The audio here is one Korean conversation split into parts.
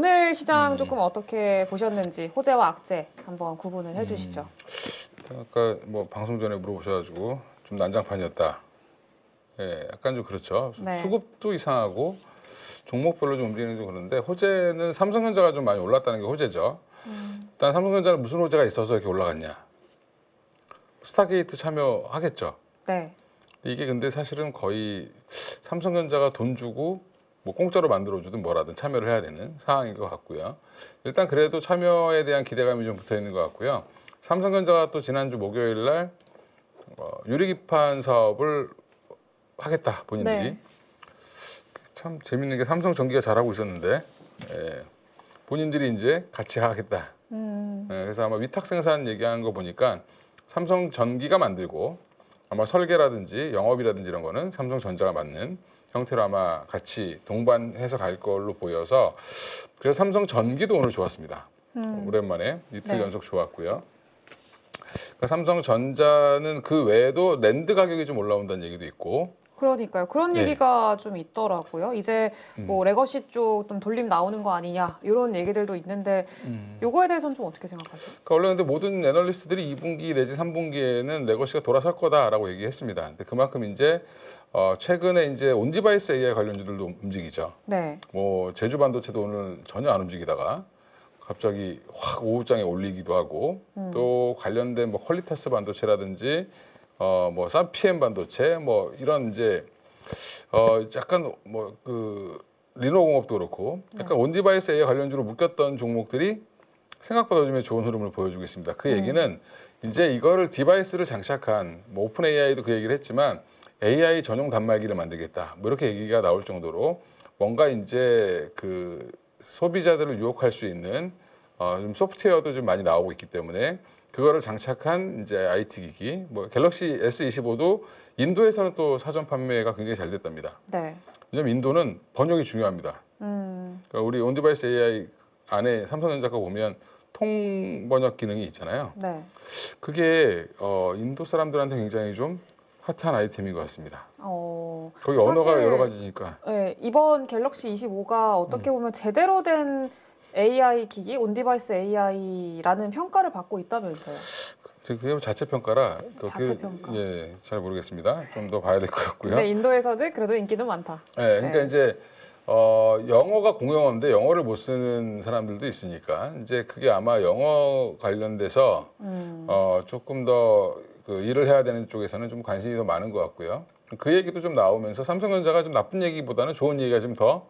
오늘 시장 조금 어떻게 보셨는지 호재와 악재 한번 구분을 해주시죠. 아까 뭐 방송 전에 물어보셔가지고 좀 난장판이었다. 예, 약간 좀 그렇죠. 네. 수급도 이상하고 종목별로 좀 움직이는 좀 그런데 호재는 삼성전자가 좀 많이 올랐다는 게 호재죠. 일단 삼성전자는 무슨 호재가 있어서 이렇게 올라갔냐? 스타게이트 참여하겠죠. 네. 이게 근데 사실은 거의 삼성전자가 돈 주고 뭐 공짜로 만들어주든 뭐라든 참여를 해야 되는 상황인 것 같고요. 일단 그래도 참여에 대한 기대감이 좀 붙어 있는 것 같고요. 삼성전자가 또 지난주 목요일 날 유리기판 사업을 하겠다 본인들이. 네. 참 재밌는 게 삼성전기가 잘하고 있었는데 본인들이 이제 같이 하겠다. 그래서 아마 위탁 생산 얘기하는 거 보니까 삼성전기가 만들고 아마 설계라든지 영업이라든지 이런 거는 삼성전자가 맡는 형태로 아마 같이 동반해서 갈 걸로 보여서 그래서 삼성전기도 오늘 좋았습니다. 오랜만에 이틀 네. 연속 좋았고요. 그러니까 삼성전자는 그 외에도 랜드 가격이 좀 올라온다는 얘기도 있고 그러니까요. 그런 예. 얘기가 좀 있더라고요. 이제 뭐 레거시 쪽 좀 돌림 나오는 거 아니냐 이런 얘기들도 있는데 요거에 대해서는 좀 어떻게 생각하세요? 그러니까 원래 근데 모든 애널리스트들이 2분기 내지 3분기에는 레거시가 돌아설 거다라고 얘기했습니다. 근데 그만큼 이제 최근에 이제 온디바이스 AI 관련주들도 움직이죠. 네. 뭐 제주 반도체도 오늘 전혀 안 움직이다가 갑자기 확 오후장에 올리기도 하고 또 관련된 뭐 퀄리타스 반도체라든지 뭐 사피엠 반도체 뭐 이런 이제 약간 뭐 그 리노공업도 그렇고 약간 온디바이스 AI 관련주로 묶였던 종목들이 생각보다 요즘에 좋은 흐름을 보여주고 있습니다. 그 얘기는 이제 이거를 디바이스를 장착한 뭐 오픈 AI도 그 얘기를 했지만 AI 전용 단말기를 만들겠다. 뭐 이렇게 얘기가 나올 정도로 뭔가 이제 그 소비자들을 유혹할 수 있는 좀 소프트웨어도 좀 많이 나오고 있기 때문에 그거를 장착한 이제 IT 기기, 뭐 갤럭시 S25도 인도에서는 또 사전 판매가 굉장히 잘 됐답니다. 네. 왜냐면 인도는 번역이 중요합니다. 그러니까 우리 온디바이스 AI 안에 삼성전자 거 보면 통 번역 기능이 있잖아요. 네. 그게 인도 사람들한테 굉장히 좀 핫한 아이템인 것 같습니다. 거기 사실, 언어가 여러 가지니까. 네, 이번 갤럭시 25가 어떻게 보면 제대로 된 AI 기기, 온디바이스 AI라는 평가를 받고 있다면서요. 그게 자체 평가라 자체 평가. 예, 잘 모르겠습니다. 좀 더 봐야 될 것 같고요. 근데 인도에서는 그래도 인기는 많다. 네, 그러니까 네. 이제 영어가 공용어인데 영어를 못 쓰는 사람들도 있으니까 이제 그게 아마 영어 관련돼서 조금 더 그 일을 해야 되는 쪽에서는 좀 관심이 더 많은 것 같고요. 그 얘기도 좀 나오면서 삼성전자가 좀 나쁜 얘기보다는 좋은 얘기가 좀 더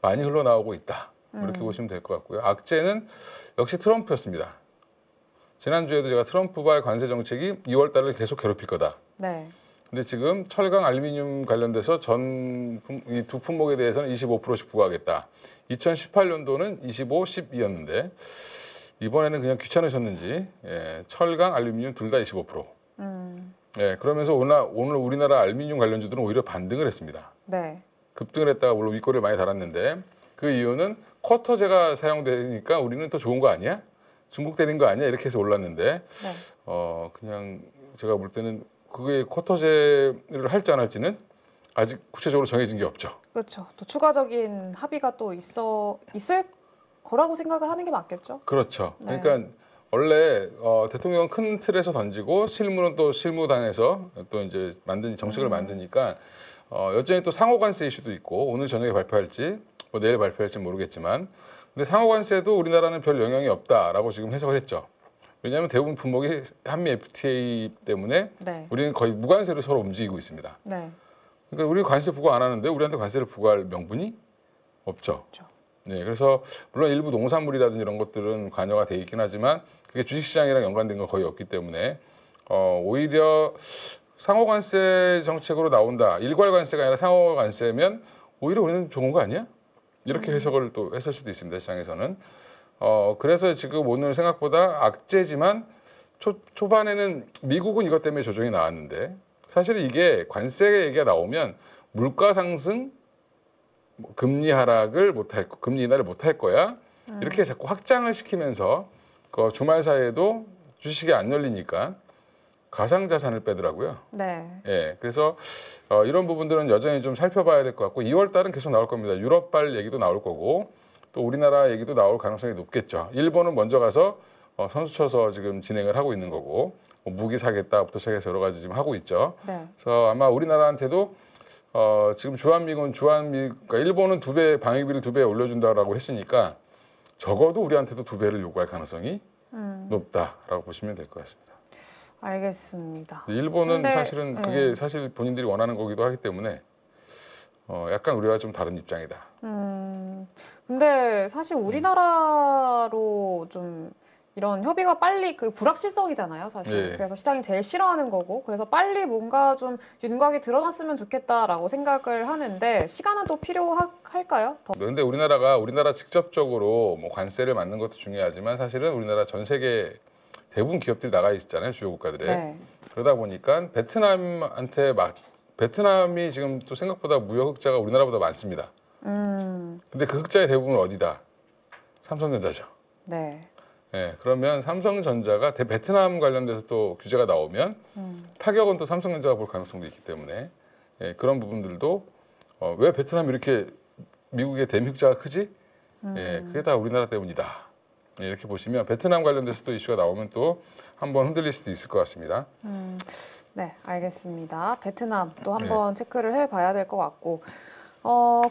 많이 흘러나오고 있다. 이렇게 보시면 될 것 같고요. 악재는 역시 트럼프였습니다. 지난주에도 제가 트럼프발 관세 정책이 2월 달을 계속 괴롭힐 거다. 네. 근데 지금 철강 알루미늄 관련돼서 이 두 품목에 대해서는 25%씩 부과하겠다. 2018년도는 25, 10이었는데 이번에는 그냥 귀찮으셨는지 철강 알루미늄 둘 다 25%. 그러면서 오늘 우리나라 알루미늄 관련주들은 오히려 반등을 했습니다. 네. 급등을 했다가 물론 윗꼬리를 많이 달았는데 그 이유는 쿼터제가 사용되니까 우리는 또 좋은 거 아니야? 중국 때린 거 아니야? 이렇게 해서 올랐는데 네. 그냥 제가 볼 때는 그게 쿼터제를 할지 안 할지는 아직 구체적으로 정해진 게 없죠. 그렇죠. 또 추가적인 합의가 또 있을 거라고 생각을 하는 게 맞겠죠. 그렇죠. 네. 그러니까 원래 대통령은 큰 틀에서 던지고 실무는 또 실무단에서 또 이제 정책을 만드니까 여전히 또 상호관세 이슈도 있고 오늘 저녁에 발표할지 뭐 내일 발표할지 모르겠지만 근데 상호관세도 우리나라는 별 영향이 없다라고 지금 해석을 했죠. 왜냐하면 대부분 품목이 한미 FTA 때문에 네. 우리는 거의 무관세로 서로 움직이고 있습니다. 네. 그러니까 우리 관세 부과 안 하는데 우리한테 관세를 부과할 명분이 없죠. 그렇죠. 네, 그래서 물론 일부 농산물이라든지 이런 것들은 관여가 돼 있긴 하지만 그게 주식시장이랑 연관된 건 거의 없기 때문에 오히려 상호관세 정책으로 나온다. 일괄관세가 아니라 상호관세면 오히려 우리는 좋은 거 아니야? 이렇게 해석을 또 했을 수도 있습니다. 시장에서는. 그래서 지금 오늘 생각보다 악재지만 초반에는 미국은 이것 때문에 조정이 나왔는데 사실 이게 관세 얘기가 나오면 물가 상승, 금리 하락을 금리 인하를 못할 거야. 이렇게 자꾸 확장을 시키면서 그 주말 사이에도 주식이 안 열리니까 가상자산을 빼더라고요. 네. 예, 그래서 이런 부분들은 여전히 좀 살펴봐야 될 것 같고 2월 달은 계속 나올 겁니다. 유럽발 얘기도 나올 거고 또 우리나라 얘기도 나올 가능성이 높겠죠. 일본은 먼저 가서 선수 쳐서 지금 진행을 하고 있는 거고 뭐 무기 사겠다부터 시작해서 여러 가지 지금 하고 있죠. 네. 그래서 아마 우리나라한테도 지금 그러니까 일본은 2배 방위비를 2배 올려준다라고 했으니까 적어도 우리한테도 2배를 요구할 가능성이 높다라고 보시면 될 것 같습니다. 알겠습니다. 일본은 근데, 사실은 네. 그게 사실 본인들이 원하는 거기도 하기 때문에 약간 우리와 좀 다른 입장이다. 근데 사실 우리나라로 좀 이런 협의가 빨리 그 불확실성이잖아요, 사실. 예. 그래서 시장이 제일 싫어하는 거고, 그래서 빨리 뭔가 좀 윤곽이 드러났으면 좋겠다라고 생각을 하는데 시간은 또 필요할까요? 근데 우리나라 직접적으로 뭐 관세를 맞는 것도 중요하지만 사실은 우리나라 전 세계 대부분 기업들이 나가 있잖아요, 주요 국가들에. 네. 그러다 보니까 베트남이 지금 또 생각보다 무역 흑자가 우리나라보다 많습니다. 근데 그 흑자의 대부분은 어디다? 삼성전자죠. 네. 예, 그러면 삼성전자가 베트남 관련돼서 또 규제가 나오면 타격은 또 삼성전자가 볼 가능성도 있기 때문에 그런 부분들도 왜 베트남이 이렇게 미국의 대미흑자가 크지? 그게 다 우리나라 때문이다. 이렇게 보시면 베트남 관련돼서 또 이슈가 나오면 또 한번 흔들릴 수도 있을 것 같습니다. 네, 알겠습니다. 베트남 또 한번 체크를 해봐야 될 것 같고,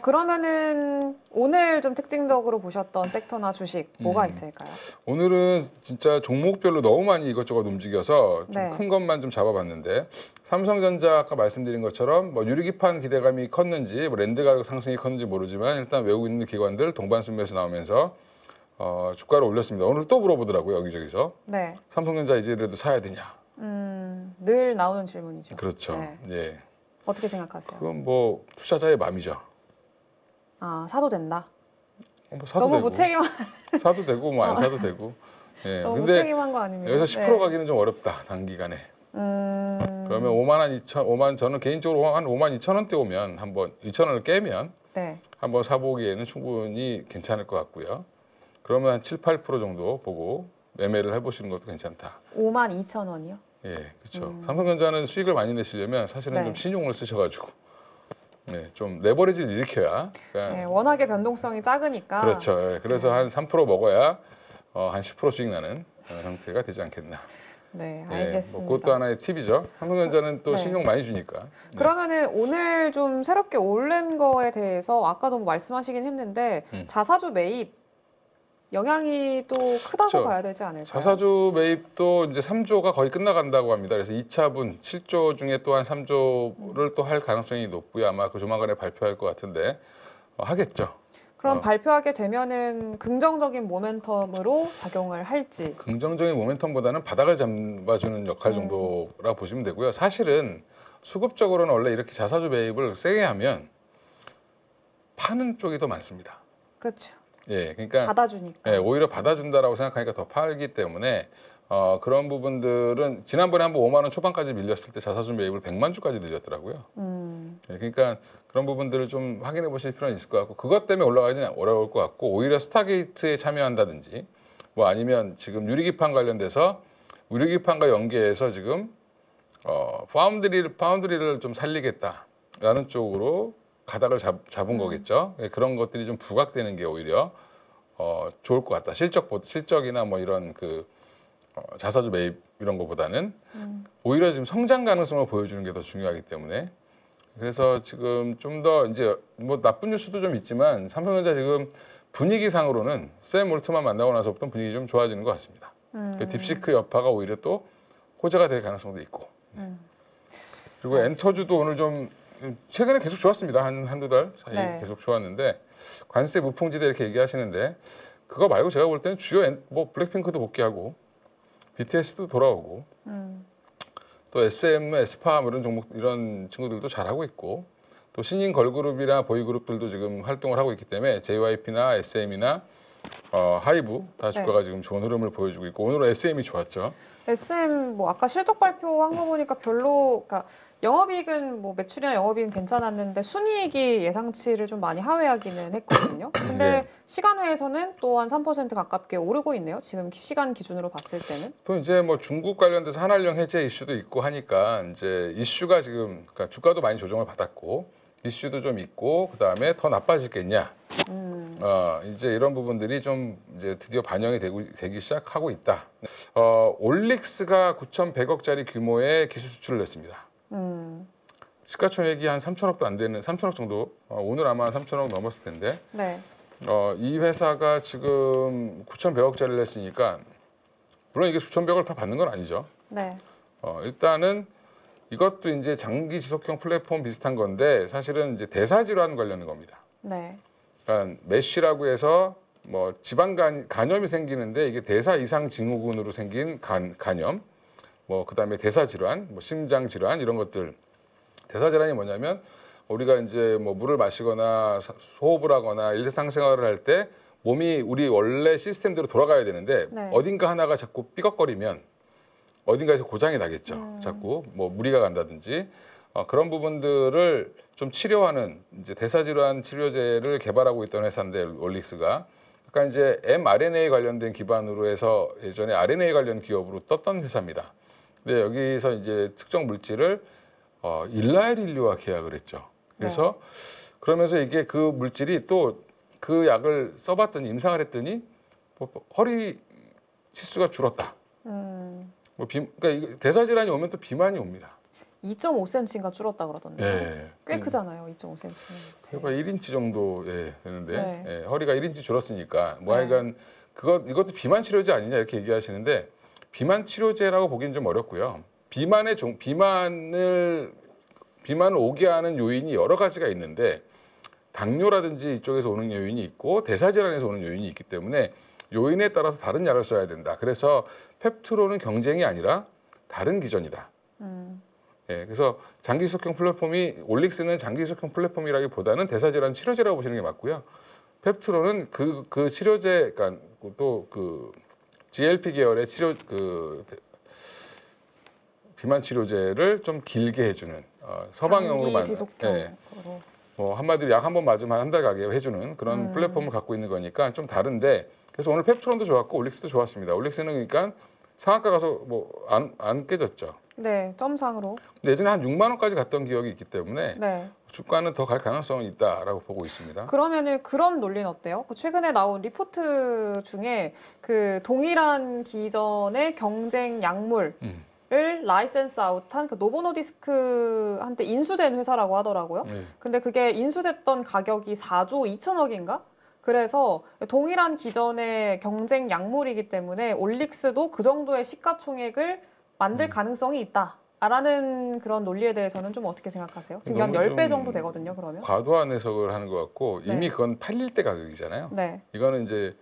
그러면은 오늘 좀 특징적으로 보셨던 섹터나 주식 뭐가 있을까요? 오늘은 진짜 종목별로 너무 많이 이것저것 움직여서 좀 네. 큰 것만 좀 잡아봤는데 삼성전자 아까 말씀드린 것처럼 뭐 유리기판 기대감이 컸는지 뭐 랜드 가격 상승이 컸는지 모르지만 일단 외국 있는 기관들 동반순매에서 나오면서 주가를 올렸습니다. 오늘 또 물어보더라고요, 여기저기서. 네. 삼성전자 이제라도 사야 되냐? 늘 나오는 질문이죠. 그렇죠. 네. 예. 어떻게 생각하세요? 그건 뭐 투자자의 마음이죠. 아, 사도 된다. 뭐 사도 너무 되고, 무책임한, 사도 되고 뭐 안 사도 되고. 예. 너무 근데 무책임한 거 아닙니까? 여기서 10% 가기는 좀 어렵다, 단기간에. 그러면 5만 저는 개인적으로 한 5만 2천 원대 오면 한번 2천 원을 깨면 네. 한번 사보기에는 충분히 괜찮을 것 같고요. 그러면 한 7, 8% 정도 보고 매매를 해보시는 것도 괜찮다. 52,000원이요? 예, 그렇죠. 삼성전자는 수익을 많이 내시려면 사실은 네. 좀 신용을 쓰셔가지고 좀 레버리지를 일으켜야. 그러니까 네, 워낙에 변동성이 작으니까. 그렇죠. 예, 그래서 한 3% 먹어야 한 10% 수익 나는 형태가 되지 않겠나. 네, 예, 알겠습니다. 뭐 그것도 하나의 팁이죠. 삼성전자는 또 네. 신용 많이 주니까. 그러면은 오늘 좀 새롭게 오른 거에 대해서 아까도 뭐 말씀하시긴 했는데 자사주 매입 영향이 또 크다고 그렇죠. 봐야 되지 않을까요? 자사주 매입도 이제 3조가 거의 끝나간다고 합니다. 그래서 2차분 7조 중에 또한 3조를 또 할 가능성이 높고요. 아마 그 조만간에 발표할 것 같은데 하겠죠. 그럼 발표하게 되면은 긍정적인 모멘텀으로 작용을 할지. 긍정적인 모멘텀보다는 바닥을 잡아주는 역할 정도라 보시면 되고요. 사실은 수급적으로는 원래 이렇게 자사주 매입을 세게 하면 파는 쪽이 더 많습니다. 그렇죠. 예, 그러니까 받아주니까. 예, 오히려 받아준다라고 생각하니까 더 팔기 때문에 그런 부분들은 지난번에 한번 5만 원 초반까지 밀렸을 때 자사주 매입을 100만 주까지 늘렸더라고요. 예, 그러니까 그런 부분들을 좀 확인해 보실 필요는 있을 것 같고 그것 때문에 올라가기는 어려울 것 같고 오히려 스타게이트에 참여한다든지 뭐 아니면 지금 유리기판 관련돼서 연계해서 지금 파운드리를 좀 살리겠다라는 쪽으로 가닥을 잡은 거겠죠. 예, 그런 것들이 좀 부각되는 게 오히려 좋을 것 같다. 실적이나 뭐 이런 자사주 매입 이런 거보다는 오히려 지금 성장 가능성을 보여주는 게 더 중요하기 때문에 그래서 지금 좀 더 이제 뭐 나쁜 뉴스도 좀 있지만 삼성전자 지금 분위기상으로는 샘 올트만 만나고 나서부터 분위기 좀 좋아지는 것 같습니다. 딥시크 여파가 오히려 또 호재가 될 가능성도 있고 그리고 엔터주도 오늘 좀 최근에 계속 좋았습니다. 한두 달 사이 네. 계속 좋았는데 관세 무풍지대 이렇게 얘기하시는데 그거 말고 제가 볼 때는 주요 뭐 블랙핑크도 복귀하고 BTS도 돌아오고 또 SM, 에스파 이런 종목 이런 친구들도 잘하고 있고 또 신인 걸그룹이나 보이그룹들도 지금 활동을 하고 있기 때문에 JYP나 SM이나 하이브 다 주가가 지금 좋은 흐름을 보여주고 있고 오늘은 SM이 좋았죠. SM 뭐 아까 실적 발표한 거 보니까 별로 그러니까 영업이익은 뭐 매출이나 영업이익은 괜찮았는데 순이익이 예상치를 좀 많이 하회하기는 했거든요. 근데 네. 시간외에서는 또 한 3% 가깝게 오르고 있네요. 지금 시간 기준으로 봤을 때는. 또 이제 뭐 중국 관련돼서 한알령 해제 이슈도 있고 하니까 이제 이슈가 지금 그러니까 주가도 많이 조정을 받았고 이슈도 좀 있고 그다음에 더 나빠지겠냐 이제 이런 부분들이 좀 이제 드디어 반영이 되기 시작하고 있다. 올릭스가 9,100억짜리 규모의 기술 수출을 냈습니다. 시가총액이 한 3천억도 안 되는 3천억 정도. 오늘 아마 3천억 넘었을 텐데. 네. 이 회사가 지금 9,100억짜리를 냈으니까 물론 이게 수천 백을 다 받는 건 아니죠. 네. 일단은 이것도 이제 장기 지속형 플랫폼 비슷한 건데 사실은 이제 대사 질환 관련된 겁니다. 네. 그러니까 메쉬라고 해서 뭐 지방 간염이 생기는데 이게 대사 이상 증후군으로 생긴 간염, 뭐 그다음에 대사 질환, 뭐 심장 질환 이런 것들. 대사 질환이 뭐냐면 우리가 이제 뭐 물을 마시거나 호흡을 하거나 일상생활을 할 때 몸이 우리 원래 시스템대로 돌아가야 되는데 네. 어딘가 하나가 자꾸 삐걱거리면 어딘가에서 고장이 나겠죠. 자꾸 뭐 무리가 간다든지 그런 부분들을 좀 치료하는 이제 대사질환 치료제를 개발하고 있던 회사인데 올릭스가 약간 이제 mRNA 관련된 기반으로 해서 예전에 RNA 관련 기업으로 떴던 회사입니다. 근데 여기서 이제 특정 물질을 일라엘 인류와 계약을 했죠. 그래서 그러면서 이게 그 물질이 또 그 약을 써봤더니 임상을 했더니 허리 치수가 줄었다. 그러니까 이게 대사 질환이 오면 또 비만이 옵니다. 2.5cm인가 줄었다 그러던데. 예. 꽤 크잖아요, 2.5cm. 그러니까 1인치 정도 되는데 네. 예, 허리가 1인치 줄었으니까 뭐 네. 하여간 이것도 비만 치료제 아니냐 이렇게 얘기하시는데 비만 치료제라고 보기는 좀 어렵고요. 비만을 오게 하는 요인이 여러 가지가 있는데 당뇨라든지 이쪽에서 오는 요인이 있고 대사질환에서 오는 요인이 있기 때문에 요인에 따라서 다른 약을 써야 된다. 그래서 펩트로는 경쟁이 아니라 다른 기전이다. 예, 그래서 장기 지속형 플랫폼이 올릭스는 장기 지속형 플랫폼이라기보다는 대사질환 치료제라고 보시는 게 맞고요. 펩트로는 그 치료제, 그러니까 또 그 GLP 계열의 비만 치료제를 좀 길게 해주는 서방형으로 장기 만든. 지속형으로. 예. 뭐 한마디로 약 한 번 맞으면 한 달 가게 해주는 그런 플랫폼을 갖고 있는 거니까 좀 다른데 그래서 오늘 펩트론도 좋았고 올릭스도 좋았습니다. 올릭스는 그러니까 상한가 가서 뭐 안 깨졌죠. 네, 점상으로. 근데 예전에 한 6만 원까지 갔던 기억이 있기 때문에 네. 주가는 더 갈 가능성이 있다라고 보고 있습니다. 그러면은 그런 논리는 어때요? 그 최근에 나온 리포트 중에 그 동일한 기전의 경쟁 약물을 라이센스 아웃한 그 노보노디스크한테 인수된 회사라고 하더라고요. 근데 그게 인수됐던 가격이 4조 2천억인가? 그래서 동일한 기전의 경쟁 약물이기 때문에 올릭스도 그 정도의 시가총액을 만들 가능성이 있다라는 그런 논리에 대해서는 좀 어떻게 생각하세요? 지금 한 너무 10배 좀 정도 되거든요, 그러면. 과도한 해석을 하는 것 같고 네. 이미 그건 팔릴 때 가격이잖아요. 네. 이거는 이제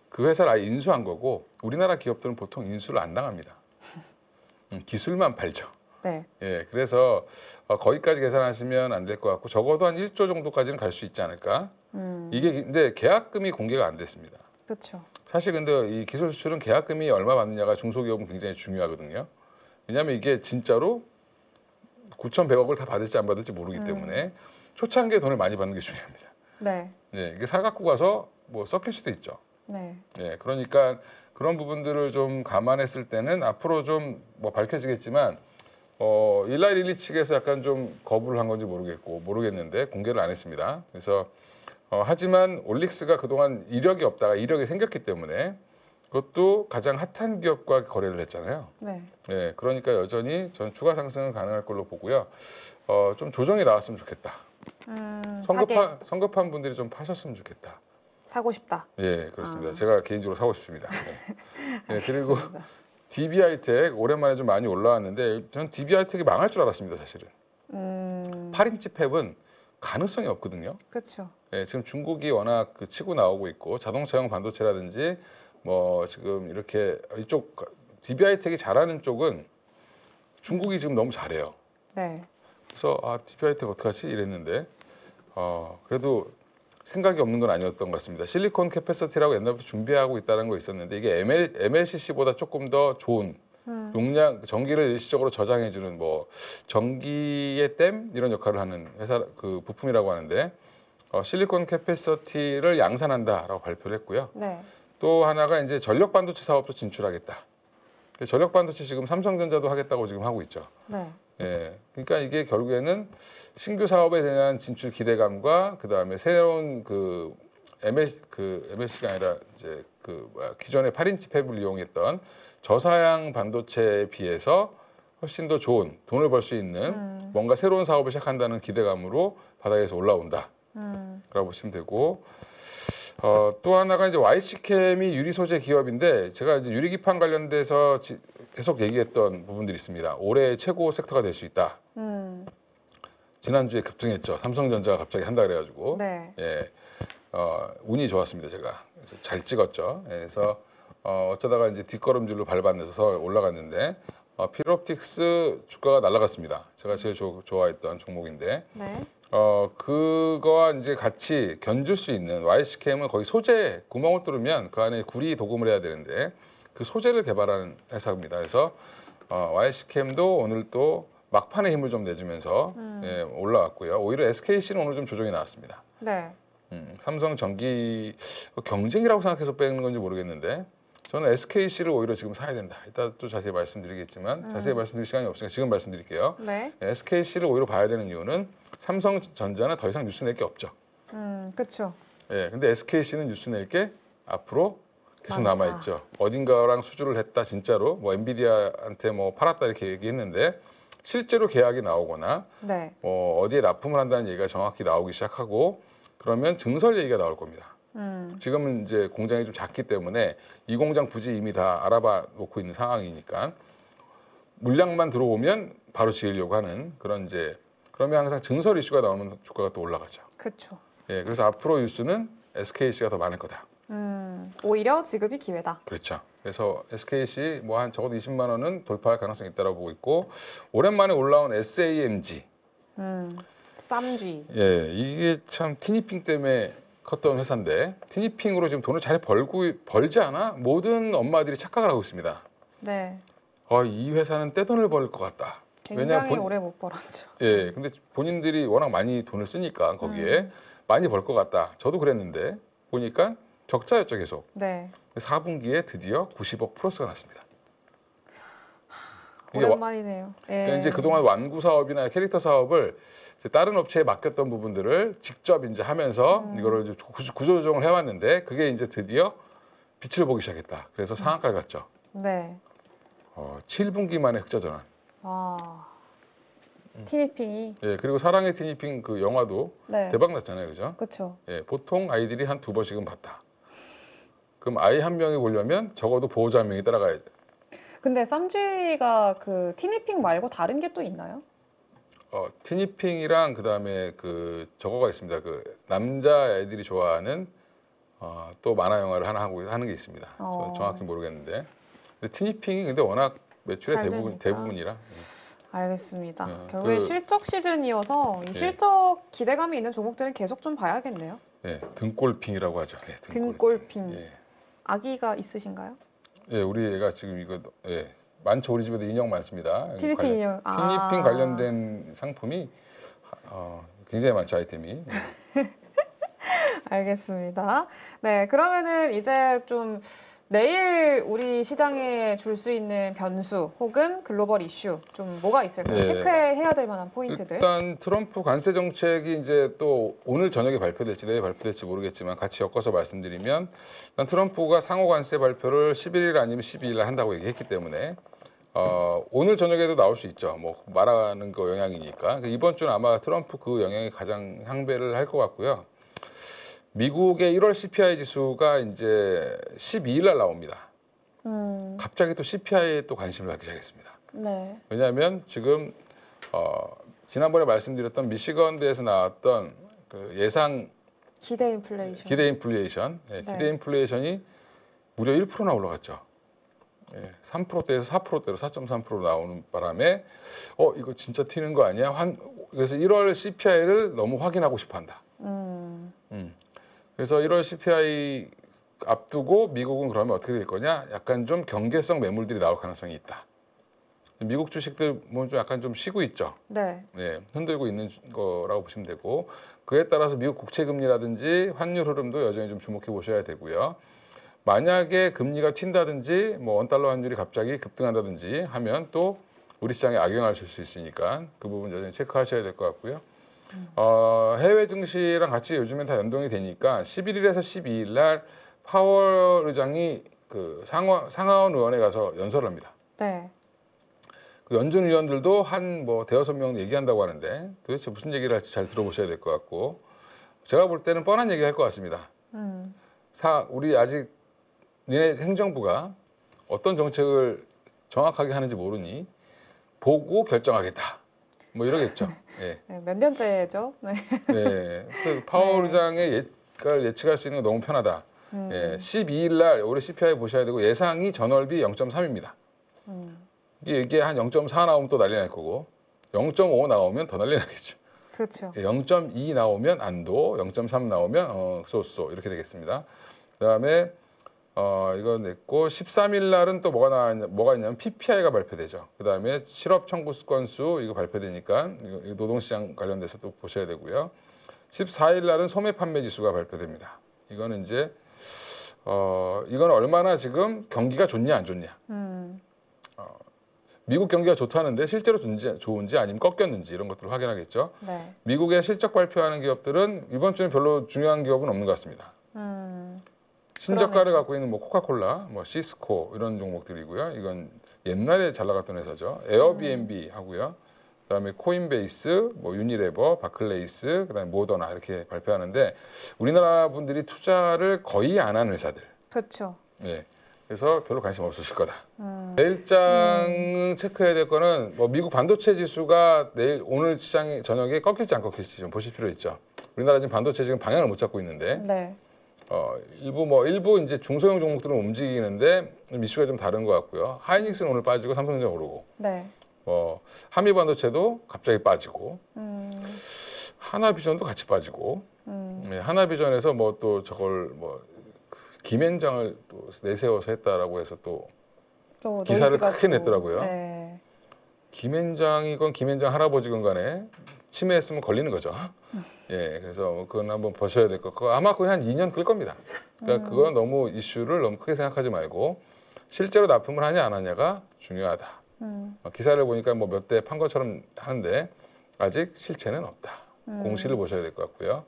그 회사를 아예 인수한 거고 우리나라 기업들은 보통 인수를 안 당합니다. 기술만 팔죠. 네. 예, 그래서 거기까지 계산하시면 안 될 것 같고 적어도 한 1조 정도까지는 갈 수 있지 않을까. 이게 근데 계약금이 공개가 안 됐습니다. 그렇죠. 사실 근데 이 기술 수출은 계약금이 얼마 받느냐가 중소기업은 굉장히 중요하거든요. 왜냐하면 이게 진짜로 9,100억을 다 받을지 안 받을지 모르기 때문에 초창기에 돈을 많이 받는 게 중요합니다. 네. 예, 이게 사갖고 가서 뭐 섞일 수도 있죠. 네. 예, 그러니까 그런 부분들을 좀 감안했을 때는 앞으로 좀 뭐 밝혀지겠지만 일라이 릴리 측에서 약간 좀 거부를 한 건지 모르겠는데 공개를 안 했습니다. 그래서 하지만 올릭스가 그동안 이력이 없다가 이력이 생겼기 때문에 그것도 가장 핫한 기업과 거래를 했잖아요. 네. 예, 그러니까 여전히 전 추가 상승은 가능할 걸로 보고요. 좀 조정이 나왔으면 좋겠다. 성급한 분들이 좀 파셨으면 좋겠다. 사고 싶다. 예, 그렇습니다. 제가 개인적으로 사고 싶습니다. 네. 예, 그리고 DB하이텍 오랜만에 좀 많이 올라왔는데 전 DB하이텍이 망할 줄 알았습니다, 사실은. 8인치 팹은 가능성이 없거든요. 그렇죠. 예, 지금 중국이 워낙 치고 나오고 있고 자동차용 반도체라든지 뭐 지금 이렇게 이쪽 DB하이텍이 잘하는 쪽은 중국이 지금 너무 잘해요. 네. 그래서 DB하이텍 어떡하지 이랬는데 그래도 생각이 없는 건 아니었던 것 같습니다. 실리콘 캐패시티라고 옛날부터 준비하고 있다는 거 있었는데 이게 MLCC보다 조금 더 좋은 용량, 전기를 일시적으로 저장해주는 뭐 전기의 댐 이런 역할을 하는 회사 그 부품이라고 하는데 실리콘 캐패시티를 양산한다라고 발표를 했고요. 네. 또 하나가 이제 전력 반도체 사업도 진출하겠다. 전력 반도체 지금 삼성전자도 하겠다고 지금 하고 있죠. 네. 예, 그러니까 이게 결국에는 신규 사업에 대한 진출 기대감과 그 다음에 새로운 그 MSC가 아니라 이제 기존의 8인치 팹을 이용했던 저사양 반도체에 비해서 훨씬 더 좋은 돈을 벌 수 있는 뭔가 새로운 사업을 시작한다는 기대감으로 바닥에서 올라온다. 라고 보시면 되고 또 하나가 이제 YC캠이 유리 소재 기업인데 제가 이제 유리기판 관련돼서 계속 얘기했던 부분들이 있습니다. 올해 최고 섹터가 될 수 있다. 지난주에 급등했죠. 삼성전자가 갑자기 한다 그래가지고 네. 예, 운이 좋았습니다. 제가 그래서 잘 찍었죠. 예, 그래서 어쩌다가 이제 뒷걸음질로 밟아내서 올라갔는데 필옵틱스 주가가 날아갔습니다. 제가 제일 좋아했던 종목인데 네. 그거와 이제 같이 견줄 수 있는 YC캠은 거기 소재 구멍을 뚫으면 그 안에 구리 도금을 해야 되는데 그 소재를 개발하는 회사입니다. 그래서 YC캠도 오늘 또 막판에 힘을 좀 내주면서 예, 올라왔고요. 오히려 SKC는 오늘 좀 조정이 나왔습니다. 네. 삼성전기 경쟁이라고 생각해서 빼는 건지 모르겠는데 저는 SKC를 오히려 지금 사야 된다. 이따 또 자세히 말씀드리겠지만 자세히 말씀드릴 시간이 없으니까 지금 말씀드릴게요. 네. SKC를 오히려 봐야 되는 이유는 삼성전자는 더 이상 뉴스 낼 게 없죠. 그렇죠. 예, 근데 SKC는 뉴스 낼 게 앞으로 계속 많다. 남아 있죠. 어딘가랑 수주를 했다 진짜로 뭐 엔비디아한테 뭐 팔았다 이렇게 얘기했는데 실제로 계약이 나오거나 네. 어디에 납품을 한다는 얘기가 정확히 나오기 시작하고 그러면 증설 얘기가 나올 겁니다. 지금은 이제 공장이 좀 작기 때문에 이 공장 부지 이미 다 알아봐 놓고 있는 상황이니까 물량만 들어오면 바로 지으려고 하는 그런 이제 그러면 항상 증설 이슈가 나오면 주가가 또 올라가죠. 그렇죠. 예, 그래서 앞으로 뉴스는 SKC가 더 많을 거다. 오히려 지급이 기회다. 그렇죠. 그래서 SKC 뭐 한 적어도 20만 원은 돌파할 가능성이 있다고 보고 있고 오랜만에 올라온 SAMG. 쌈쥐. 예, 이게 참 티니핑 때문에 컸던 회사인데 티니핑으로 지금 돈을 잘 벌지 않아? 모든 엄마들이 착각을 하고 있습니다. 네. 이 회사는 떼돈을 벌 것 같다. 굉장히 오래 못 벌었죠. 예, 근데 본인들이 워낙 많이 돈을 쓰니까 거기에 많이 벌 것 같다. 저도 그랬는데 보니까 적자였죠 계속. 네. 4분기에 드디어 90억 플러스가 났습니다. 이게 오랜만이네요. 예. 그러니까 이제 그동안 완구 사업이나 캐릭터 사업을 이제 다른 업체에 맡겼던 부분들을 직접 이제 하면서 이거를 이제 구조 조정을 해왔는데 그게 이제 드디어 빛을 보기 시작했다. 그래서 상한가를 갔죠. 네. 7분기 만에 흑자 전환. 와. 티니핑이. 예, 그리고 사랑의 티니핑 그 영화도 네. 대박 났잖아요, 그죠? 그렇죠. 예, 보통 아이들이 한 2번씩은 봤다. 그럼 아이 한 명이 보려면 적어도 보호자 한 명이 따라가야 돼. 근데 쌈쥐가 그 티니핑 말고 다른 게 또 있나요? 티니핑이랑 그다음에 그 저거가 있습니다. 그 남자 애들이 좋아하는 또 만화 영화를 하나 하는 게 있습니다. 저 정확히 모르겠는데. 근데 티니핑이 근데 워낙 매출의 잘 되니까. 대부분이라. 알겠습니다. 네, 결국에 실적 시즌이어서 이 실적 기대감이 있는 종목들은 계속 좀 봐야겠네요. 예, 등골핑이라고 하죠. 예, 등골핑. 예. 아기가 있으신가요? 예, 우리 애가 지금 이거 많죠. 우리 집에도 인형 많습니다. 티니핑 인형. 티니핑 관련된 상품이 굉장히 많죠, 아이템이. 알겠습니다. 네, 그러면은 이제 좀 내일 우리 시장에 줄 수 있는 변수 혹은 글로벌 이슈 좀 뭐가 있을까요? 네. 체크해야 될 만한 포인트들. 일단 트럼프 관세 정책이 이제 또 오늘 저녁에 발표될지 내일 발표될지 모르겠지만 같이 엮어서 말씀드리면 일단 트럼프가 상호 관세 발표를 11일 아니면 12일 날 한다고 얘기했기 때문에 오늘 저녁에도 나올 수 있죠. 뭐 말하는 거 영향이니까 이번 주는 아마 트럼프 그 영향이 가장 향배를 할 것 같고요. 미국의 1월 CPI 지수가 이제 12일 날 나옵니다. 갑자기 또 CPI에 또 관심을 갖기 시작했습니다. 네. 왜냐하면 지금 지난번에 말씀드렸던 미시건대에서 나왔던 그 예상 기대 인플레이션. 기대 인플레이션, 기대 인플레이션이 무려 1%나 올라갔죠. 3%대에서 4%대로 4.3%로 나오는 바람에 이거 진짜 튀는 거 아니야? 그래서 1월 CPI를 너무 확인하고 싶어한다. 그래서 1월 CPI 앞두고 미국은 그러면 어떻게 될 거냐? 약간 좀 경계성 매물들이 나올 가능성이 있다. 미국 주식들 뭐 좀 약간 좀 쉬고 있죠. 네. 흔들고 있는 거라고 보시면 되고 그에 따라서 미국 국채 금리라든지 환율 흐름도 여전히 좀 주목해 보셔야 되고요. 만약에 금리가 튄다든지 뭐 원달러 환율이 갑자기 급등한다든지 하면 또 우리 시장에 악영향을 줄 수 있으니까 그 부분 여전히 체크하셔야 될 것 같고요. 해외 증시랑 같이 요즘엔 다 연동이 되니까 11일에서 12일 날 파월 의장이 그 상하원 의원에 가서 연설을 합니다. 네. 그 연준 의원들도 한 뭐 대여섯 명 얘기한다고 하는데 도대체 무슨 얘기를 할지 잘 들어보셔야 될 것 같고 제가 볼 때는 뻔한 얘기 할 것 같습니다. 우리 아직 니네 행정부가 어떤 정책을 정확하게 하는지 모르니 보고 결정하겠다. 뭐 이러겠죠. 예. 네, 몇 년째죠? 네. 네. 그 파월 의장의 예측할 수 있는 건 너무 편하다. 예. 12일 날 올해 CPI 보셔야 되고 예상이 전월비 0.3입니다. 이게 한 0.4 나오면 또 난리 날 거고 0.5 나오면 더 난리 나겠죠. 그렇죠. 0.2 나오면 안도, 0.3 나오면 쏘쏘 이렇게 되겠습니다. 그다음에 이거 냈고 13일 날은 또 뭐가 있냐면 PPI가 발표되죠. 그다음에 실업 청구 건수 이거 발표되니까 이거 노동시장 관련돼서 또 보셔야 되고요. 14일 날은 소매 판매 지수가 발표됩니다. 이거는 이제 이건 얼마나 지금 경기가 좋냐 안 좋냐. 미국 경기가 좋다는데 실제로 좋은지 아니면 꺾였는지 이런 것들을 확인하겠죠. 네. 미국의 실적 발표하는 기업들은 이번 주에 별로 중요한 기업은 없는 것 같습니다. 신저가를 갖고 있는 뭐 코카콜라, 뭐 시스코 이런 종목들이고요. 이건 옛날에 잘 나갔던 회사죠. 에어비앤비 하고요. 그다음에 코인베이스, 뭐 유니레버, 바클레이스, 그다음에 모더나 이렇게 발표하는데 우리나라 분들이 투자를 거의 안 하는 회사들. 그렇죠. 예. 그래서 별로 관심 없으실 거다. 내일장 체크해야 될 거는 뭐 미국 반도체 지수가 오늘 시장 저녁에 꺾일지 안 꺾일지 좀 보실 필요 있죠. 우리나라 지금 반도체 지금 방향을 못 잡고 있는데 네. 일부 이제 중소형 종목들은 움직이는데 이슈가 좀 다른 것 같고요. 하이닉스는 오늘 빠지고 삼성전자 오르고, 네. 한미 반도체도 갑자기 빠지고, 하나비전도 같이 빠지고, 네, 하나비전에서 뭐 또 저걸 김앤장을 또 내세워서 했다라고 해서 또 기사를 크게 냈더라고요. 네. 김앤장이건 김앤장 할아버지건 간에 치매했으면 걸리는 거죠. 예, 그래서 그건 한번 보셔야 될 것 같고 아마 거의 한 2년 끌 겁니다. 그러니까 그건 너무 이슈를 너무 크게 생각하지 말고 실제로 납품을 하냐 안 하냐가 중요하다. 기사를 보니까 뭐 몇 대 판 것처럼 하는데 아직 실체는 없다. 공시를 보셔야 될 것 같고요.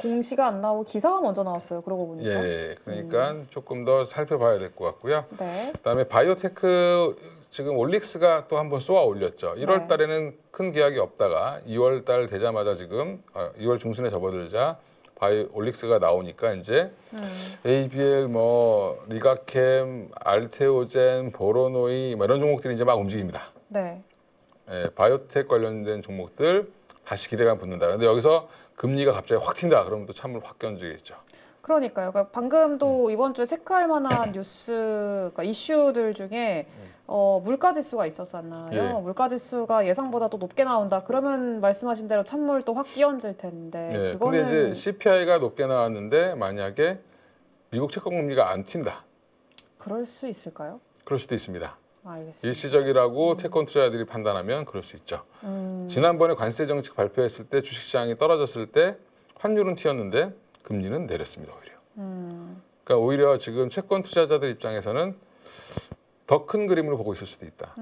공시가 안 나오고 기사가 먼저 나왔어요. 그러고 보니까. 예, 그러니까 조금 더 살펴봐야 될 것 같고요. 네. 그다음에 바이오테크 지금 올릭스가 또 한번 쏘아 올렸죠. 1월 달에는 큰 계약이 없다가 2월 달 되자마자 지금 2월 중순에 접어들자 올릭스가 나오니까 이제 ABL 뭐 리가캠, 알테오젠, 보로노이 뭐 이런 종목들이 이제 막 움직입니다. 네. 예, 바이오텍 관련된 종목들 다시 기대감 붙는다. 근데 여기서 금리가 갑자기 확 튄다. 그러면 또 찬물 확 견지겠죠. 그러니까요. 그러니까 방금도 이번 주에 체크할 만한 뉴스, 그러니까 이슈들 중에 물가 지수가 있었잖아요. 예. 물가 지수가 예상보다 또 높게 나온다. 그러면 말씀하신 대로 찬물 또 확 끼얹을 텐데. 네, 그거는 근데 이제 CPI가 높게 나왔는데 만약에 미국 채권 금리가 안 튄다. 그럴 수 있을까요? 그럴 수도 있습니다. 알겠습니다. 일시적이라고 채권 투자자들이 판단하면 그럴 수 있죠. 지난번에 관세 정책 발표했을 때 주식시장이 떨어졌을 때 환율은 튀었는데 금리는 내렸습니다. 오히려. 그러니까 오히려 지금 채권 투자자들 입장에서는 더 큰 그림으로 보고 있을 수도 있다.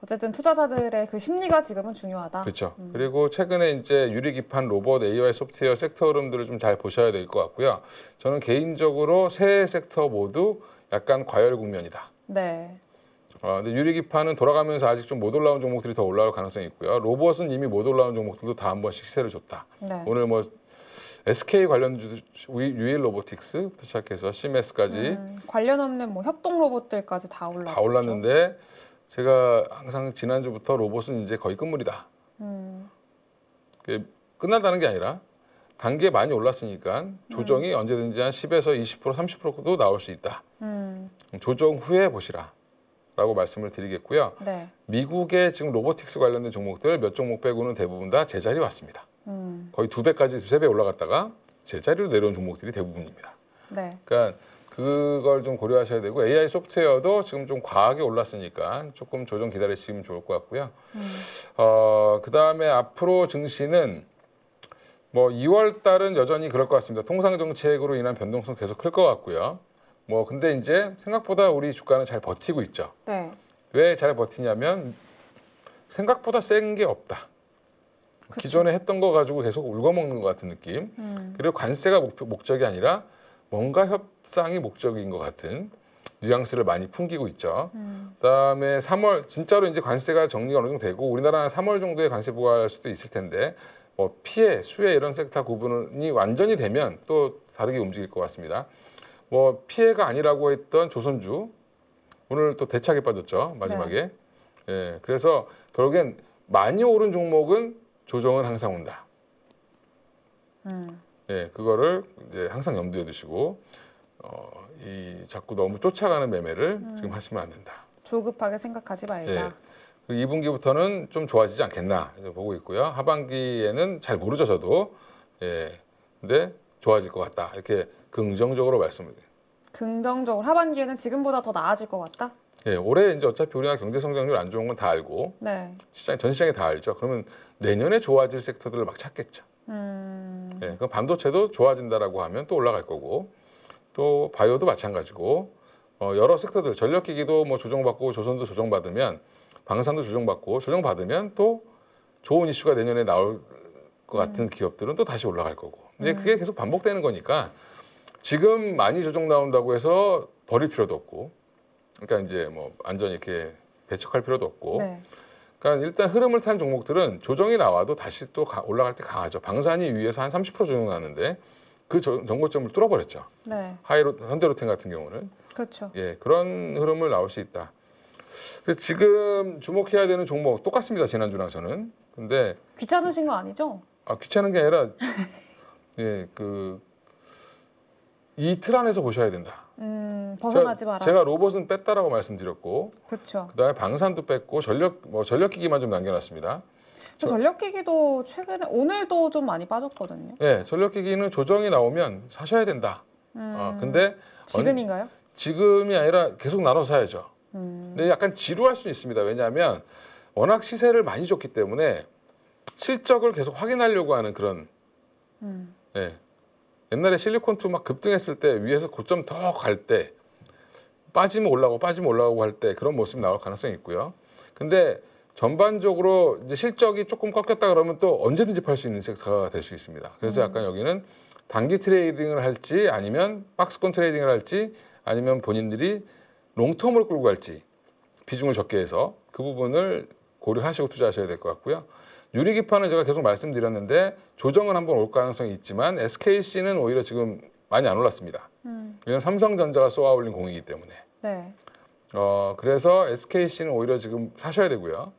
어쨌든 투자자들의 그 심리가 지금은 중요하다. 그렇죠. 그리고 최근에 이제 유리기판, 로봇, AI 소프트웨어 섹터 흐름들을 좀 잘 보셔야 될 것 같고요. 저는 개인적으로 세 섹터 모두 약간 과열 국면이다. 네. 근데 유리기판은 돌아가면서 아직 좀 못 올라온 종목들이 더 올라올 가능성이 있고요. 로봇은 이미 못 올라온 종목들도 다 한 번씩 시세를 줬다. 네. 오늘 뭐 SK 관련 유일 로보틱스부터 시작해서 CMS까지 관련 없는 뭐 협동 로봇들까지 다 올랐죠. 다 올랐는데 제가 항상 지난주부터 로봇은 이제 거의 끝물이다. 그게 끝난다는 게 아니라 단계 많이 올랐으니까 조정이 언제든지 한 10에서 20%, 30%도 나올 수 있다. 조정 후에 보시라. 라고 말씀을 드리겠고요. 네. 미국의 지금 로보틱스 관련된 종목들 몇 종목 빼고는 대부분 다 제자리 왔습니다. 거의 2배까지 2~3배 올라갔다가 제자리로 내려온 종목들이 대부분입니다. 네. 그러니까 그걸 좀 고려하셔야 되고 AI 소프트웨어도 지금 좀 과하게 올랐으니까 조금 조정 기다리시면 좋을 것 같고요. 그다음에 앞으로 증시는 뭐 2월 달은 여전히 그럴 것 같습니다. 통상 정책으로 인한 변동성 계속 클 것 같고요. 뭐 근데 이제 생각보다 우리 주가는 잘 버티고 있죠. 네. 왜 잘 버티냐면 생각보다 센 게 없다. 그쵸. 기존에 했던 거 가지고 계속 울거먹는 것 같은 느낌. 그리고 관세가 목적이 아니라 뭔가 협상이 목적인 것 같은 뉘앙스를 많이 풍기고 있죠. 그다음에 3월 진짜로 이제 관세가 정리가 어느 정도 되고 우리나라는 3월 정도에 관세 부과할 수도 있을 텐데 뭐 피해, 수혜 이런 섹터 구분이 완전히 되면 또 다르게 움직일 것 같습니다. 뭐 피해가 아니라고 했던 조선주 오늘 또 대차게 빠졌죠 마지막에. 예, 그래서 결국엔 많이 오른 종목은 조정은 항상 온다. 예, 그거를 이제 항상 염두에 두시고 이 자꾸 너무 쫓아가는 매매를 지금 하시면 안 된다. 조급하게 생각하지 말자. 예. 2분기부터는 좀 좋아지지 않겠나 보고 있고요. 하반기에는 잘 모르죠 저도. 예, 근데 좋아질 것 같다. 이렇게 긍정적으로 말씀을. 긍정적으로 하반기에는 지금보다 더 나아질 것 같다. 예, 올해 이제 어차피 우리나라 경제 성장률 안 좋은 건 다 알고 네. 전 시장이 다 알죠. 그러면 내년에 좋아질 섹터들을 막 찾겠죠. 예, 그럼 반도체도 좋아진다라고 하면 또 올라갈 거고 또 바이오도 마찬가지고 여러 섹터들 전력기기도 뭐 조정받고 조선도 조정받으면 방산도 조정받으면 또 좋은 이슈가 내년에 나올 것 같은 기업들은 또 다시 올라갈 거고. 근데 그게 계속 반복되는 거니까 지금 많이 조정 나온다고 해서 버릴 필요도 없고, 그러니까 이제 뭐 완전히 이렇게 배척할 필요도 없고. 네. 그러니까 일단 흐름을 탄 종목들은 조정이 나와도 다시 또 올라갈 때 강하죠. 방산이 위에서 한 30% 조정 나는데 그 정고점을 뚫어버렸죠. 네. 현대로템 같은 경우는. 그렇죠. 예, 그런 흐름을 나올 수 있다. 그래서 지금 주목해야 되는 종목 똑같습니다. 지난주랑 저는. 근데 귀찮으신 거 아니죠? 귀찮은 게 아니라 예, 이 틀 안에서 보셔야 된다. 벗어나지 마라. 제가 로봇은 뺐다라고 말씀드렸고 그렇죠. 그다음에 방산도 뺐고 전력기기만 좀 남겨놨습니다. 전력기기도 최근에 오늘도 좀 많이 빠졌거든요. 예, 전력기기는 조정이 나오면 사셔야 된다. 근데 지금인가요? 지금이 아니라 계속 나눠 사야죠. 근데 약간 지루할 수 있습니다. 왜냐하면 워낙 시세를 많이 줬기 때문에 실적을 계속 확인하려고 하는 그런. 예. 옛날에 실리콘투 막 급등했을 때 위에서 고점 더 갈 때 빠지면 올라가고 할 때 그런 모습이 나올 가능성이 있고요. 근데 전반적으로 이제 실적이 조금 꺾였다 그러면 또 언제든지 팔 수 있는 섹터가 될 수 있습니다. 그래서 약간 여기는 단기 트레이딩을 할지 아니면 박스권 트레이딩을 할지 아니면 본인들이 롱텀으로 끌고 갈지 비중을 적게 해서 그 부분을 고려하시고 투자하셔야 될 것 같고요. 유리기판은 제가 계속 말씀드렸는데 조정은 한번 올 가능성이 있지만 SKC는 오히려 지금 많이 안 올랐습니다. 왜냐하면 삼성전자가 쏘아 올린 공이기 때문에. 네. 그래서 SKC는 오히려 지금 사셔야 되고요.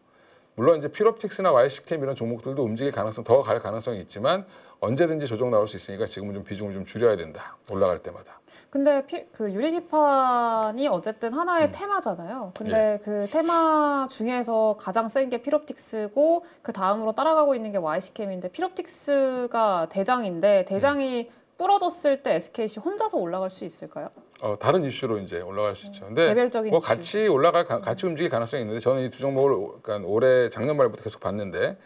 물론 이제 필옵틱스나 YC캠 이런 종목들도 움직일 가능성 더 갈 가능성이 있지만 언제든지 조정 나올 수 있으니까 지금은 좀 비중을 좀 줄여야 된다. 올라갈 때마다. 근데 그 유리기판이 어쨌든 하나의 테마잖아요. 근데 그 테마 중에서 가장 센 게 필옵틱스고 그 다음으로 따라가고 있는 게 YC캠인데 필옵틱스가 대장인데 대장이 부러졌을 때 SKC 혼자서 올라갈 수 있을까요? 다른 이슈로 이제 올라갈 수 있죠. 근데 개별적인 뭐 이슈. 같이 움직일 가능성이 있는데 저는 이 두 종목을 그러니까 올해 작년 말부터 계속 봤는데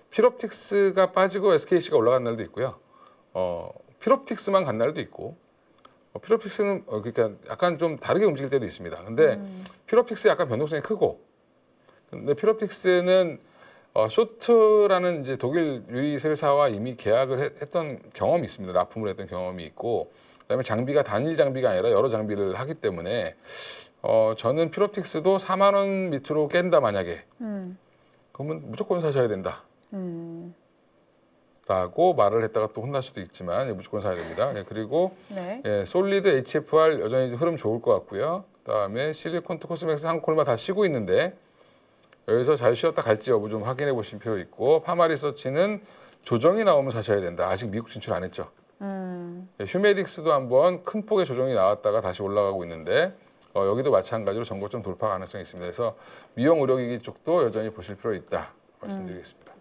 필옵틱스가 빠지고 SKC가 올라간 날도 있고요. 필옵틱스만 간 날도 있고. 필옵틱스는 그러니까 약간 좀 다르게 움직일 때도 있습니다. 근데 필옵틱스 약간 변동성이 크고, 근데 필옵틱스는 쇼트라는 이제 독일 유리회사와 이미 계약을 했던 경험이 있습니다. 납품을 했던 경험이 있고, 그다음에 장비가 단일 장비가 아니라 여러 장비를 하기 때문에 저는 필옵틱스도 4만 원 밑으로 깬다 만약에 그러면 무조건 사셔야 된다. 라고 말을 했다가 또 혼날 수도 있지만 무조건 사야 됩니다. 그리고 네. 솔리드 HFR 여전히 흐름 좋을 것 같고요. 그다음에 실리콘트 코스맥스 한콜마 다 쉬고 있는데 여기서 잘 쉬었다 갈지 여부 좀 확인해 보실 필요 있고 파마리서치는 조정이 나오면 사셔야 된다. 아직 미국 진출 안 했죠. 휴메딕스도 한번 큰 폭의 조정이 나왔다가 다시 올라가고 있는데 여기도 마찬가지로 전고점 돌파 가능성이 있습니다. 그래서 미용 의료기기 쪽도 여전히 보실 필요 있다 말씀드리겠습니다.